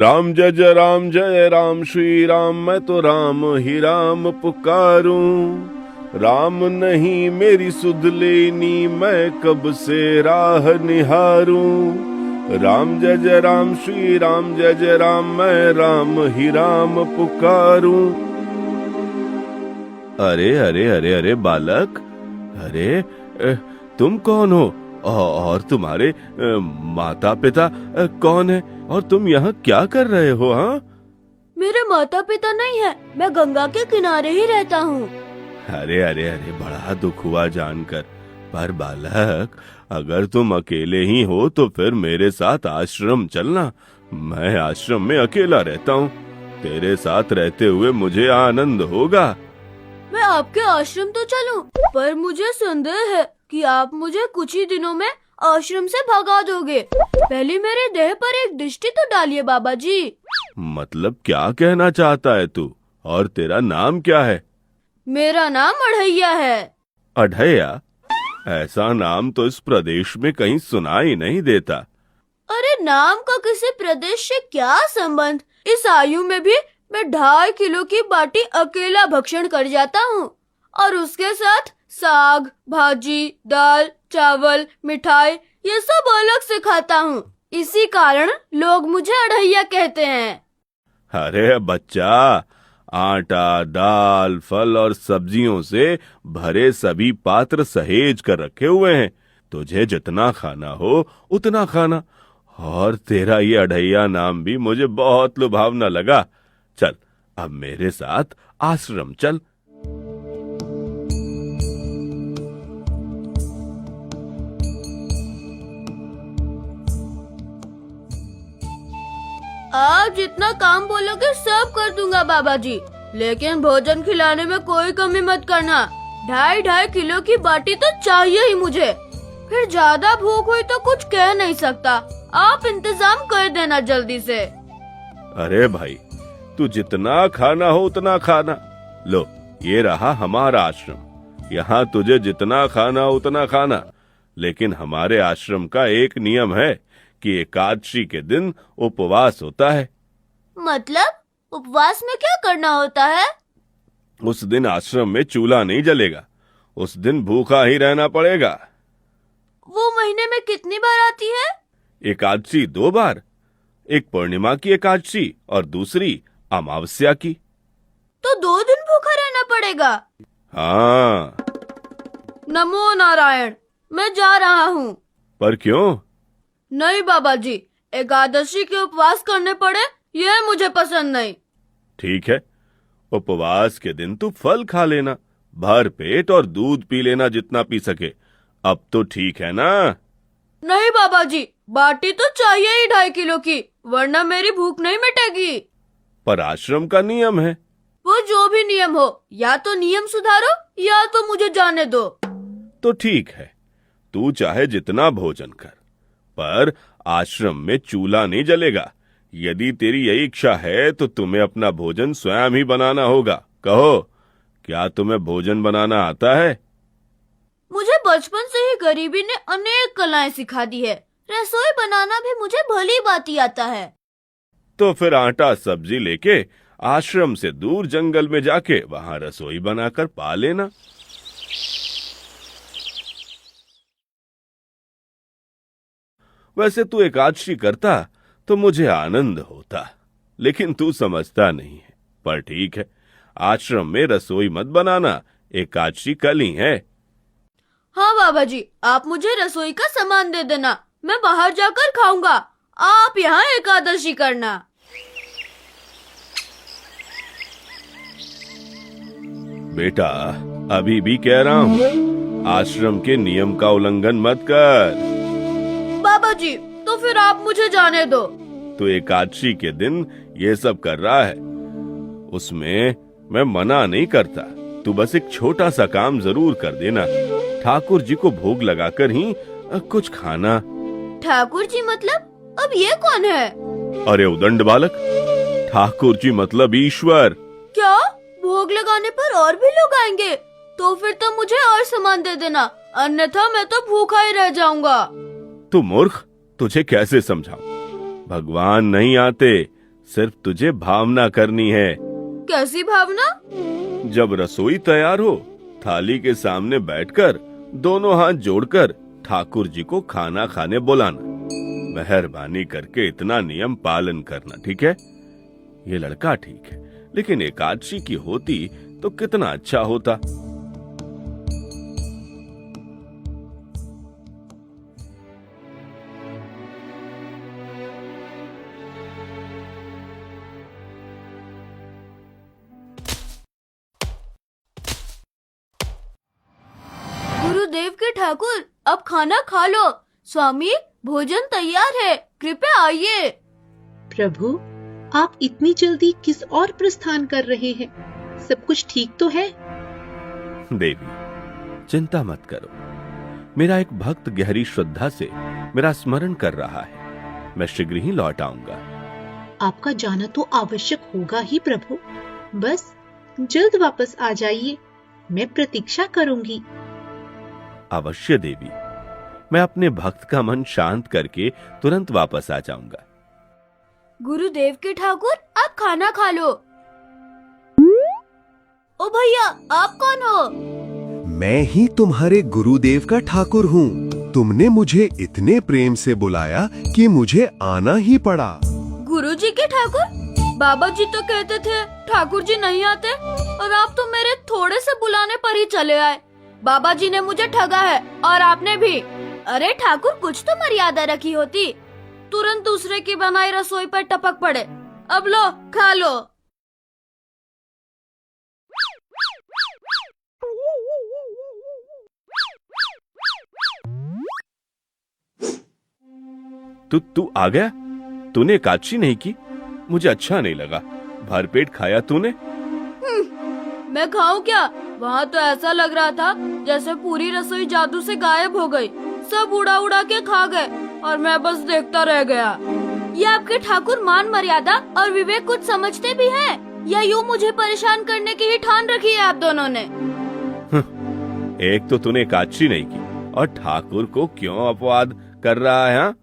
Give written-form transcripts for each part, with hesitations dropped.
राम जय राम श्री राम, मैं तो राम ही राम पुकारूं। राम नहीं मेरी सुध लेनी, मैं कब से राह निहारूं। राम जय राम श्री राम, जय राम, मैं राम ही राम पुकारूं। अरे अरे अरे अरे बालक, अरे तुम कौन हो और तुम्हारे माता पिता कौन है और तुम यहाँ क्या कर रहे हो? हाँ, मेरे माता पिता नहीं है, मैं गंगा के किनारे ही रहता हूँ। अरे अरे अरे, बड़ा दुख हुआ जानकर। पर बालक, अगर तुम अकेले ही हो तो फिर मेरे साथ आश्रम चलना। मैं आश्रम में अकेला रहता हूँ, तेरे साथ रहते हुए मुझे आनंद होगा। मैं आपके आश्रम तो चलूं, पर मुझे संदेह है कि आप मुझे कुछ ही दिनों में आश्रम से भगा दोगे। पहले मेरे देह पर एक दृष्टि तो डालिए बाबा जी। मतलब क्या कहना चाहता है तू? और तेरा नाम क्या है? मेरा नाम अढ़ैया है। अढ़ैया? ऐसा नाम तो इस प्रदेश में कहीं सुना ही नहीं देता। अरे नाम का किसी प्रदेश से क्या संबंध? इस आयु में भी मैं 2.5 किलो की बाटी अकेला भक्षण कर जाता हूँ, और उसके साथ साग, भाजी, दाल, चावल, मिठाई ये सब अलग से खाता हूँ। इसी कारण लोग मुझे अढ़ैया कहते हैं। अरे बच्चा, आटा, दाल, फल और सब्जियों से भरे सभी पात्र सहेज कर रखे हुए हैं। तुझे जितना खाना हो उतना खाना। और तेरा ये अढ़ैया नाम भी मुझे बहुत लुभावना लगा। चल, अब मेरे साथ आश्रम चल। आप जितना काम बोलोगे सब कर दूंगा बाबा जी, लेकिन भोजन खिलाने में कोई कमी मत करना। 2.5 किलो की बाटी तो चाहिए ही मुझे। फिर ज्यादा भूख हुई तो कुछ कह नहीं सकता। आप इंतजाम कर देना जल्दी से। अरे भाई, तू जितना खाना हो उतना खाना। लो, ये रहा हमारा आश्रम। यहाँ तुझे जितना खाना हो उतना खाना। लेकिन हमारे आश्रम का एक नियम है कि एकादशी के दिन उपवास होता है। मतलब उपवास में क्या करना होता है? उस दिन आश्रम में चूल्हा नहीं जलेगा। उस दिन भूखा ही रहना पड़ेगा। वो महीने में कितनी बार आती है? एकादशी 2 बार, एक पूर्णिमा की एकादशी और दूसरी अमावस्या की। तो 2 दिन भूखा रहना पड़ेगा। हाँ। नमो नारायण, मैं जा रहा हूँ। पर क्यों? नहीं बाबा जी, एकादशी के उपवास करने पड़े यह मुझे पसंद नहीं। ठीक है, उपवास के दिन तू फल खा लेना, भर पेट, और दूध पी लेना जितना पी सके। अब तो ठीक है ना? नहीं बाबा जी, बाटी तो चाहिए ही 2.5 किलो की, वरना मेरी भूख नहीं मिटेगी। पर आश्रम का नियम है। वो जो भी नियम हो, या तो नियम सुधारो या तो मुझे जाने दो। तो ठीक है, तू चाहे जितना भोजन कर, पर आश्रम में चूल्हा नहीं जलेगा। यदि तेरी यही इच्छा है तो तुम्हें अपना भोजन स्वयं ही बनाना होगा। कहो, क्या तुम्हें भोजन बनाना आता है? मुझे बचपन से ही गरीबी ने अनेक कलाएं सिखा दी है। रसोई बनाना भी मुझे भली भांति आता है। तो फिर आटा सब्जी लेके आश्रम से दूर जंगल में जाके वहां रसोई बनाकर पा लेना। वैसे तू एकादशी करता तो मुझे आनंद होता, लेकिन तू समझता नहीं है। पर ठीक है, आश्रम में रसोई मत बनाना, एकादशी कल ही है। हाँ बाबा जी, आप मुझे रसोई का सामान दे देना, मैं बाहर जाकर खाऊंगा। आप यहाँ एकादशी करना। बेटा, अभी भी कह रहा हूँ, आश्रम के नियम का उल्लंघन मत कर। बाबा जी, तो फिर आप मुझे जाने दो। तो एकादशी के दिन ये सब कर रहा है, उसमें मैं मना नहीं करता। तू बस एक छोटा सा काम जरूर कर देना। ठाकुर जी को भोग लगाकर ही कुछ खाना। ठाकुर जी मतलब? अब ये कौन है? अरे उदंड बालक, ठाकुर जी मतलब ईश्वर। क्या? भोग लगाने पर और भी लोग आएंगे? तो फिर तो मुझे और सामान दे देना, अन्यथा मैं तो भूखा ही रह जाऊंगा। तू मूर्ख, तुझे कैसे समझाऊं? भगवान नहीं आते, सिर्फ तुझे भावना करनी है। कैसी भावना? जब रसोई तैयार हो, थाली के सामने बैठकर दोनों हाथ जोड़कर ठाकुर जी को खाना खाने बुलाना। मेहरबानी करके इतना नियम पालन करना, ठीक है? ये लड़का ठीक है, लेकिन एकादशी की होती तो कितना अच्छा होता। गुरुदेव के ठाकुर, अब खाना खा लो। स्वामी, भोजन तैयार है, कृपया आइए। प्रभु, आप इतनी जल्दी किस और प्रस्थान कर रहे हैं? सब कुछ ठीक तो है? देवी, चिंता मत करो। मेरा एक भक्त गहरी श्रद्धा से मेरा स्मरण कर रहा है। मैं शीघ्र ही लौट आऊंगा। आपका जाना तो आवश्यक होगा ही प्रभु। बस जल्द वापस आ जाइए, मैं प्रतीक्षा करूंगी। अवश्य देवी, मैं अपने भक्त का मन शांत करके तुरंत वापस आ जाऊंगा। गुरुदेव के ठाकुर, आप खाना खा लो। ओ भैया, आप कौन हो? मैं ही तुम्हारे गुरुदेव का ठाकुर हूँ। तुमने मुझे इतने प्रेम से बुलाया कि मुझे आना ही पड़ा। गुरुजी के ठाकुर? बाबा जी तो कहते थे ठाकुर जी नहीं आते, और आप तो मेरे थोड़े से बुलाने पर ही चले आए। बाबा जी ने मुझे ठगा है, और आपने भी। अरे ठाकुर, कुछ तो मर्यादा रखी होती। तुरंत दूसरे की बनाई रसोई पर टपक पड़े। अब लो, खा लो। तू आ गया? तूने एकादशी नहीं की? मुझे अच्छा नहीं लगा। भरपेट खाया तूने? मैं खाऊं क्या? वहाँ तो ऐसा लग रहा था जैसे पूरी रसोई जादू से गायब हो गई। सब उड़ा उड़ा के खा गए और मैं बस देखता रह गया। ये आपके ठाकुर मान मर्यादा और विवेक कुछ समझते भी हैं, या यूँ मुझे परेशान करने की ही ठान रखी है आप दोनों ने? एक तो तूने एकादशी नहीं की, और ठाकुर को क्यों अपवाद कर रहा है? हाँ?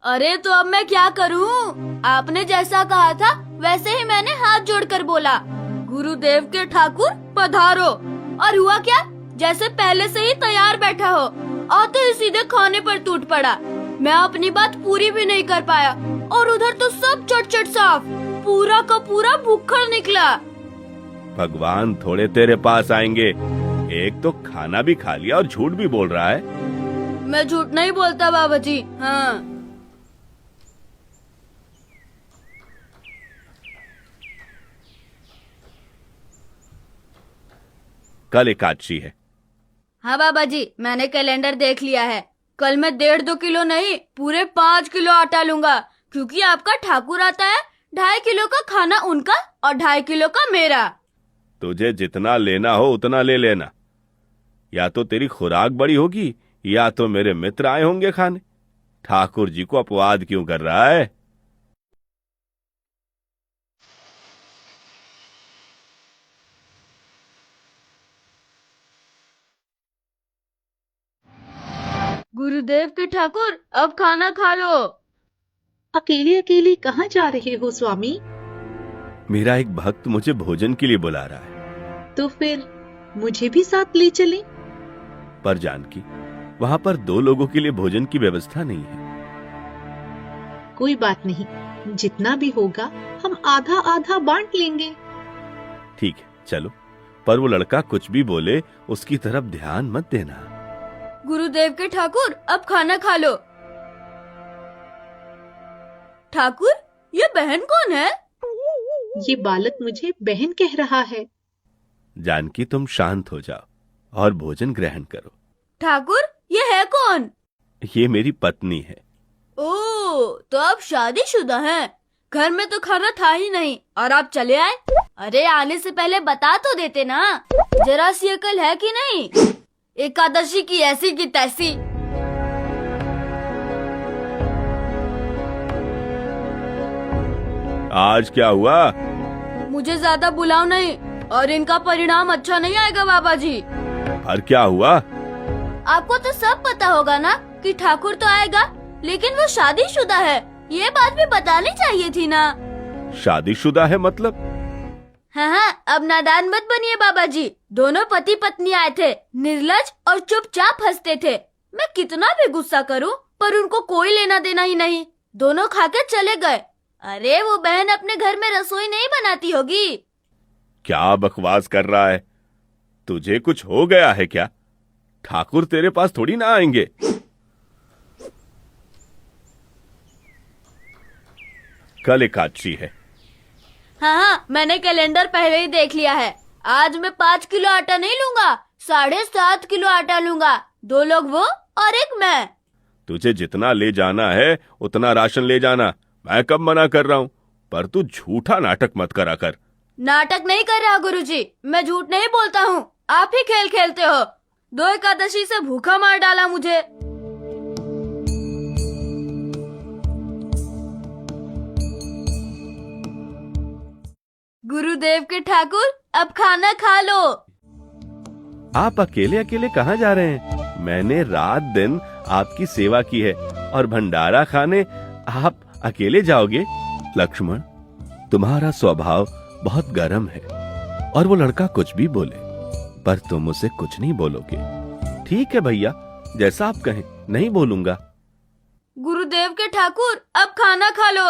अरे तो अब मैं क्या करूं? आपने जैसा कहा था वैसे ही मैंने हाथ जोड़कर बोला, गुरुदेव के ठाकुर पधारो। और हुआ क्या? जैसे पहले से ही तैयार बैठा हो, आते ही सीधे खाने पर टूट पड़ा। मैं अपनी बात पूरी भी नहीं कर पाया, और उधर तो सब चट साफ, पूरा का पूरा भूखा निकला। भगवान थोड़े तेरे पास आएंगे। एक तो खाना भी खा लिया और झूठ भी बोल रहा है। मैं झूठ नहीं बोलता बाबा जी। हाँ, कल एकादशी है। हाँ बाबा जी, मैंने कैलेंडर देख लिया है। कल मैं 1.5-2 किलो नहीं, पूरे 5 किलो आटा लूंगा, क्योंकि आपका ठाकुर आता है। 2.5 किलो का खाना उनका और 2.5 किलो का मेरा। तुझे जितना लेना हो उतना ले लेना। या तो तेरी खुराक बड़ी होगी, या तो मेरे मित्र आए होंगे खाने। ठाकुर जी को अपवाद क्यों कर रहा है? गुरुदेव के ठाकुर, अब खाना खा लो। अकेले अकेले कहाँ जा रहे हो स्वामी? मेरा एक भक्त मुझे भोजन के लिए बुला रहा है। तो फिर मुझे भी साथ ले चलें। पर जानकी, वहाँ पर 2 लोगों के लिए भोजन की व्यवस्था नहीं है। कोई बात नहीं, जितना भी होगा हम आधा आधा बांट लेंगे। ठीक है, चलो। पर वो लड़का कुछ भी बोले, उसकी तरफ ध्यान मत देना। गुरुदेव के ठाकुर, अब खाना खा लो। ठाकुर, ये बहन कौन है? ये बालक मुझे बहन कह रहा है। जानकी, तुम शांत हो जाओ और भोजन ग्रहण करो। ठाकुर, ये है कौन? ये मेरी पत्नी है। ओह, तो आप शादीशुदा हैं। घर में तो खाना था ही नहीं और आप चले आए। अरे आने से पहले बता तो देते ना, जरा सी अकल है कि नहीं? एकादशी की ऐसी की तैसी। आज क्या हुआ? मुझे ज्यादा बुलाओ नहीं, और इनका परिणाम अच्छा नहीं आएगा बाबा जी। पर क्या हुआ? आपको तो सब पता होगा ना कि ठाकुर तो आएगा, लेकिन वो शादीशुदा है। ये बात भी बतानी चाहिए थी ना। शादीशुदा है मतलब? हाँ हाँ, अब नादान मत बनिए बाबा जी। दोनों पति पत्नी आए थे, निर्लज और चुपचाप हंसते थे। मैं कितना भी गुस्सा करूं, पर उनको कोई लेना देना ही नहीं। दोनों खाकर चले गए। अरे वो बहन अपने घर में रसोई नहीं बनाती होगी। क्या बकवास कर रहा है? तुझे कुछ हो गया है क्या? ठाकुर तेरे पास थोड़ी ना आएंगे। कल एकादशी है। हाँ हाँ, मैंने कैलेंडर पहले ही देख लिया है। आज मैं 5 किलो आटा नहीं लूंगा, 7.5 किलो आटा लूंगा। 2 लोग वो और एक मैं। तुझे जितना ले जाना है उतना राशन ले जाना। मैं कब मना कर रहा हूँ, पर तू झूठा नाटक मत करा कर। नाटक नहीं कर रहा गुरुजी, मैं झूठ नहीं बोलता हूँ। आप ही खेल खेलते हो। 2 एकादशी से भूखा मार डाला मुझे। गुरुदेव के ठाकुर, अब खाना खा लो। आप अकेले अकेले कहाँ जा रहे हैं? मैंने रात दिन आपकी सेवा की है और भंडारा खाने आप अकेले जाओगे? लक्ष्मण, तुम्हारा स्वभाव बहुत गर्म है और वो लड़का कुछ भी बोले, पर तुम उसे कुछ नहीं बोलोगे। ठीक है भैया, जैसा आप कहें, नहीं बोलूंगा। गुरुदेव के ठाकुर, अब खाना खा लो।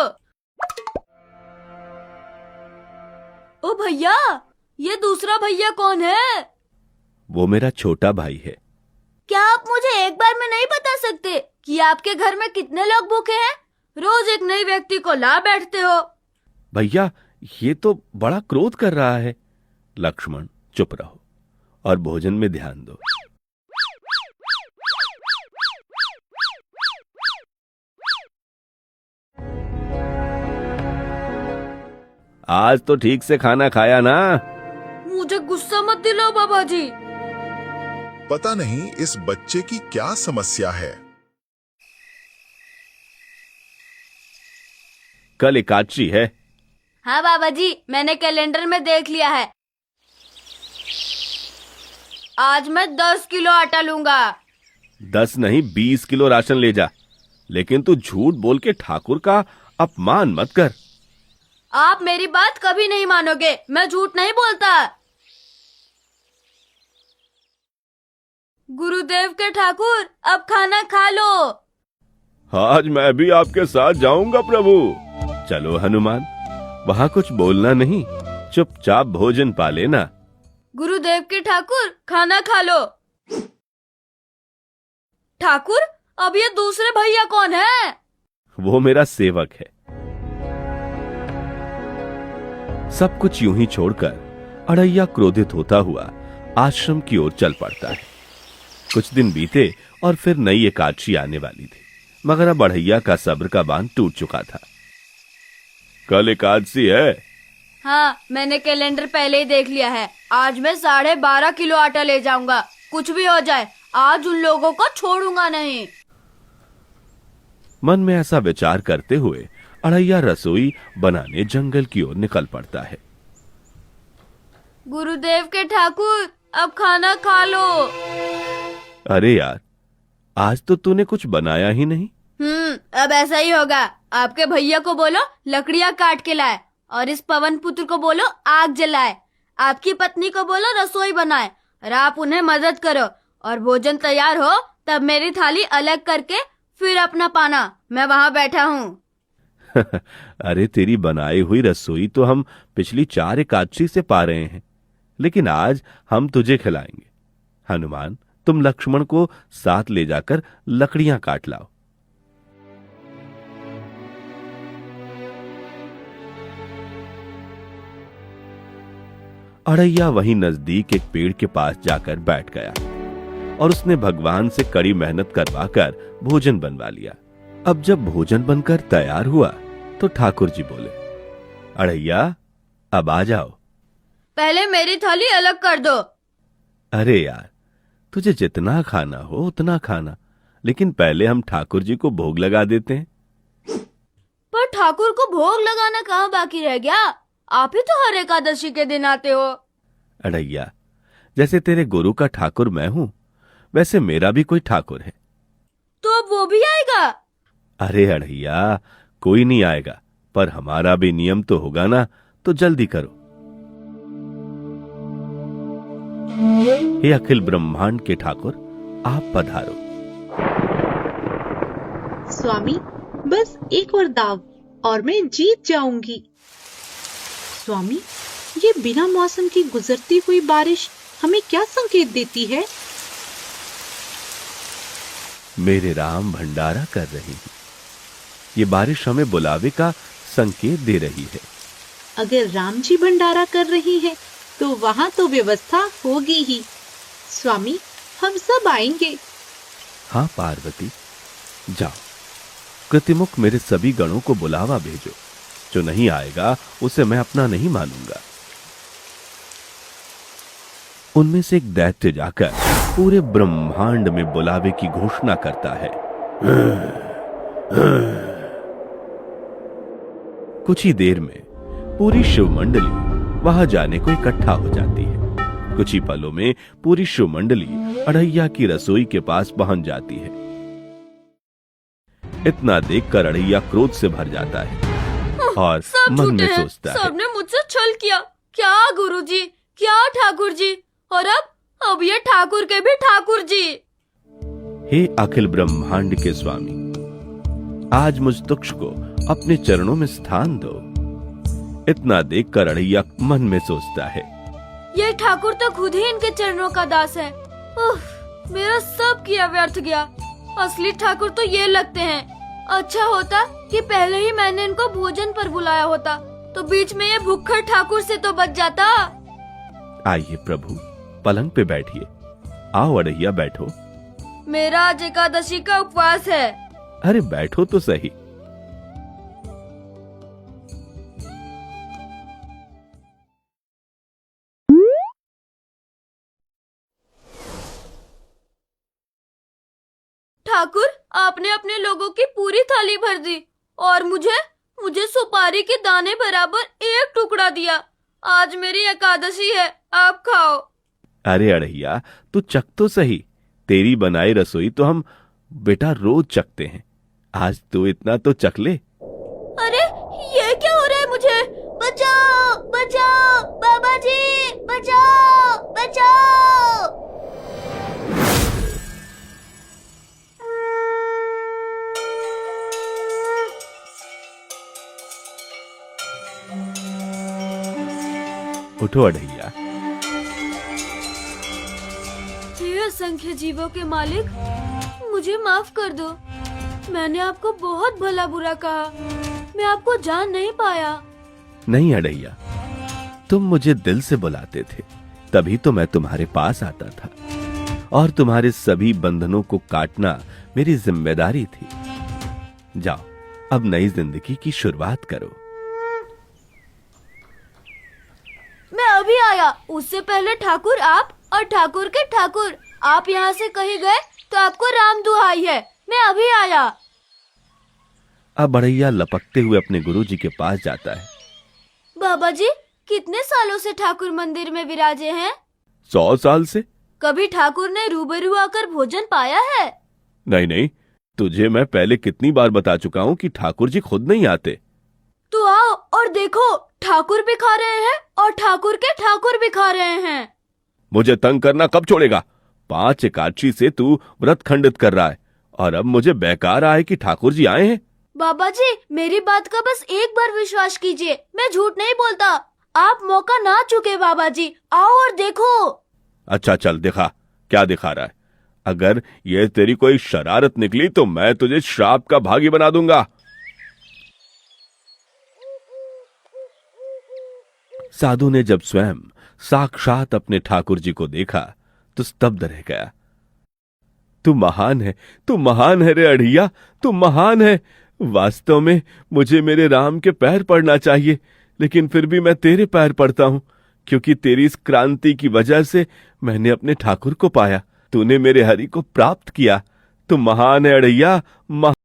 ओ भैया, ये दूसरा भैया कौन है? वो मेरा छोटा भाई है। क्या आप मुझे एक बार में नहीं बता सकते कि आपके घर में कितने लोग भूखे हैं? रोज एक नए व्यक्ति को ला बैठते हो। भैया, ये तो बड़ा क्रोध कर रहा है। लक्ष्मण, चुप रहो और भोजन में ध्यान दो। आज तो ठीक से खाना खाया ना? मुझे गुस्सा मत दिलाओ बाबा जी। पता नहीं इस बच्चे की क्या समस्या है। कल एकादशी है। हाँ बाबा जी, मैंने कैलेंडर में देख लिया है। आज मैं 10 किलो आटा लूंगा। 10 नहीं, 20 किलो राशन ले जा। लेकिन तू झूठ बोल के ठाकुर का अपमान मत कर। आप मेरी बात कभी नहीं मानोगे। मैं झूठ नहीं बोलता। गुरुदेव के ठाकुर, अब खाना खा लो। आज मैं भी आपके साथ जाऊंगा प्रभु। चलो हनुमान, वहाँ कुछ बोलना नहीं, चुपचाप भोजन पा लेना। गुरुदेव के ठाकुर, खाना खा लो। ठाकुर, अब ये दूसरे भैया कौन है? वो मेरा सेवक है। सब कुछ यूं ही छोड़कर अड़ैया क्रोधित होता हुआ आश्रम की ओर चल पड़ता है। कुछ दिन बीते और फिर नई एकादशी आने वाली थी, मगर अब अड़ैया का सब्र का बांध टूट चुका था। कल एकादशी है। हाँ, मैंने कैलेंडर पहले ही देख लिया है। आज मैं 12.5 किलो आटा ले जाऊंगा। कुछ भी हो जाए, आज उन लोगों को छोड़ूंगा नहीं। मन में ऐसा विचार करते हुए अड़ैया रसोई बनाने जंगल की ओर निकल पड़ता है। गुरुदेव के ठाकुर, अब खाना खा लो। अरे यार, आज तो तूने कुछ बनाया ही नहीं। अब ऐसा ही होगा। आपके भैया को बोलो लकड़ियाँ काट के लाए, और इस पवन पुत्र को बोलो आग जलाए। आपकी पत्नी को बोलो रसोई बनाए, और आप उन्हें मदद करो। और भोजन तैयार हो तब मेरी थाली अलग करके फिर अपना पाना। मैं वहाँ बैठा हूँ। अरे, तेरी बनाई हुई रसोई तो हम पिछली 4 एकादशी से पा रहे हैं, लेकिन आज हम तुझे खिलाएंगे। हनुमान, तुम लक्ष्मण को साथ ले जाकर लकड़ियां काट लाओ। अड़ैया वहीं नजदीक एक पेड़ के पास जाकर बैठ गया और उसने भगवान से कड़ी मेहनत करवाकर भोजन बनवा लिया। अब जब भोजन बनकर तैयार हुआ तो ठाकुर जी बोले, अड़ैया, अब आ जाओ। पहले मेरी थाली अलग कर दो। अरे यार, तुझे जितना खाना हो उतना खाना, लेकिन पहले हम ठाकुर जी को भोग लगा देते हैं। पर ठाकुर को भोग लगाना कहाँ बाकी रह गया? आप ही तो हर एकादशी के दिन आते हो। अड़ैया, जैसे तेरे गुरु का ठाकुर मैं हूँ, वैसे मेरा भी कोई ठाकुर है। तो अब वो भी आएगा? अरे अड़ैया, कोई नहीं आएगा, पर हमारा भी नियम तो होगा ना, तो जल्दी करो। हे अखिल ब्रह्मांड के ठाकुर, आप पधारो। स्वामी, बस एक और दाव और मैं जीत जाऊंगी। स्वामी, ये बिना मौसम की गुजरती हुई बारिश हमें क्या संकेत देती है? मेरे राम भंडारा कर रही हैं। ये बारिश हमें बुलावे का संकेत दे रही है। अगर राम जी भंडारा कर रही हैं, तो वहां तो व्यवस्था होगी ही। स्वामी, हम सब आएंगे। हाँ पार्वती, जाओ, कृतिमुख मेरे सभी गणों को बुलावा भेजो। जो नहीं आएगा उसे मैं अपना नहीं मानूंगा। उनमें से एक दैत्य जाकर पूरे ब्रह्मांड में बुलावे की घोषणा करता है। कुछ ही देर में पूरी शिव मंडली वहां जाने को इकट्ठा हो जाती है। कुछ ही पलों में पूरी शिव मंडली अड़ैया की रसोई के पास पहुंच जाती है। इतना देखकर अड़ैया क्रोध से भर जाता है और सब मन झूठे में हैं। सोचता है, सबने मुझसे छल किया। क्या गुरुजी, क्या ठाकुर जी, और अब ये ठाकुर के भी ठाकुर जी। हे अखिल ब्रह्मांड के स्वामी, आज मुझ तुक्ष को अपने चरणों में स्थान दो। इतना देखकर अड़ैया मन में सोचता है, ये ठाकुर तो खुद ही इनके चरणों का दास है। मेरा सब किया व्यर्थ गया। असली ठाकुर तो ये लगते हैं। अच्छा होता कि पहले ही मैंने इनको भोजन पर बुलाया होता, तो बीच में ये भुक्खड़ ठाकुर से तो बच जाता। आइए प्रभु, पलंग पे बैठिए। आओ अड़ैया, बैठो। मेरा आज एकादशी का उपवास है। अरे बैठो तो सही। ठाकुर, आपने अपने लोगों की पूरी थाली भर दी और मुझे सुपारी के दाने बराबर एक टुकड़ा दिया। आज मेरी एकादशी है, आप खाओ। अरे अड़ैया, तू चख तो सही। तेरी बनाई रसोई तो हम बेटा रोज चखते हैं। आज तू इतना तो चख ले। अरे ये क्या हो रहा है मुझे? बचाओ बचाओ, बाबा जी बचाओ बचाओ। उठो अड़ैया। हे असंख्य जीवों के मालिक, मुझे माफ कर दो। मैंने आपको बहुत भला बुरा कहा। मैं आपको जान नहीं पाया। नहीं अड़ैया, तुम मुझे दिल से बुलाते थे, तभी तो मैं तुम्हारे पास आता था, और तुम्हारे सभी बंधनों को काटना मेरी जिम्मेदारी थी। जाओ, अब नई जिंदगी की शुरुआत करो। मैं अभी आया। उससे पहले ठाकुर आप और ठाकुर के ठाकुर आप यहाँ से कहीं गए तो आपको राम दुहाई है। मैं अभी आया। अब अड़ैया लपकते हुए अपने गुरुजी के पास जाता है। बाबा जी, कितने सालों से ठाकुर मंदिर में विराजे हैं? 100 साल से। कभी ठाकुर ने रूबरू आकर भोजन पाया है? नहीं नहीं, तुझे मैं पहले कितनी बार बता चुका हूँ कि ठाकुर जी खुद नहीं आते। तो आओ और देखो, ठाकुर भी खा रहे हैं और ठाकुर के ठाकुर भी खा रहे हैं। मुझे तंग करना कब छोड़ेगा? 5 एकादशी से तू व्रत खंडित कर रहा है, और अब मुझे बेकार आए कि ठाकुर जी आए हैं। बाबा जी, मेरी बात का बस एक बार विश्वास कीजिए। मैं झूठ नहीं बोलता। आप मौका ना चुके बाबा जी। आओ और देखो। अच्छा चल दिखा, क्या दिखा रहा है। अगर ये तेरी कोई शरारत निकली तो मैं तुझे श्राप का भागी बना दूंगा। साधु ने जब स्वयं साक्षात अपने ठाकुर जी को देखा तो स्तब्ध रह गया। तू महान है, तू महान है रे अड़ैया, तू महान है। वास्तव में मुझे मेरे राम के पैर पड़ना चाहिए, लेकिन फिर भी मैं तेरे पैर पड़ता हूं, क्योंकि तेरी इस क्रांति की वजह से मैंने अपने ठाकुर को पाया। तूने मेरे हरि को प्राप्त किया। तू महान है अड़ैया,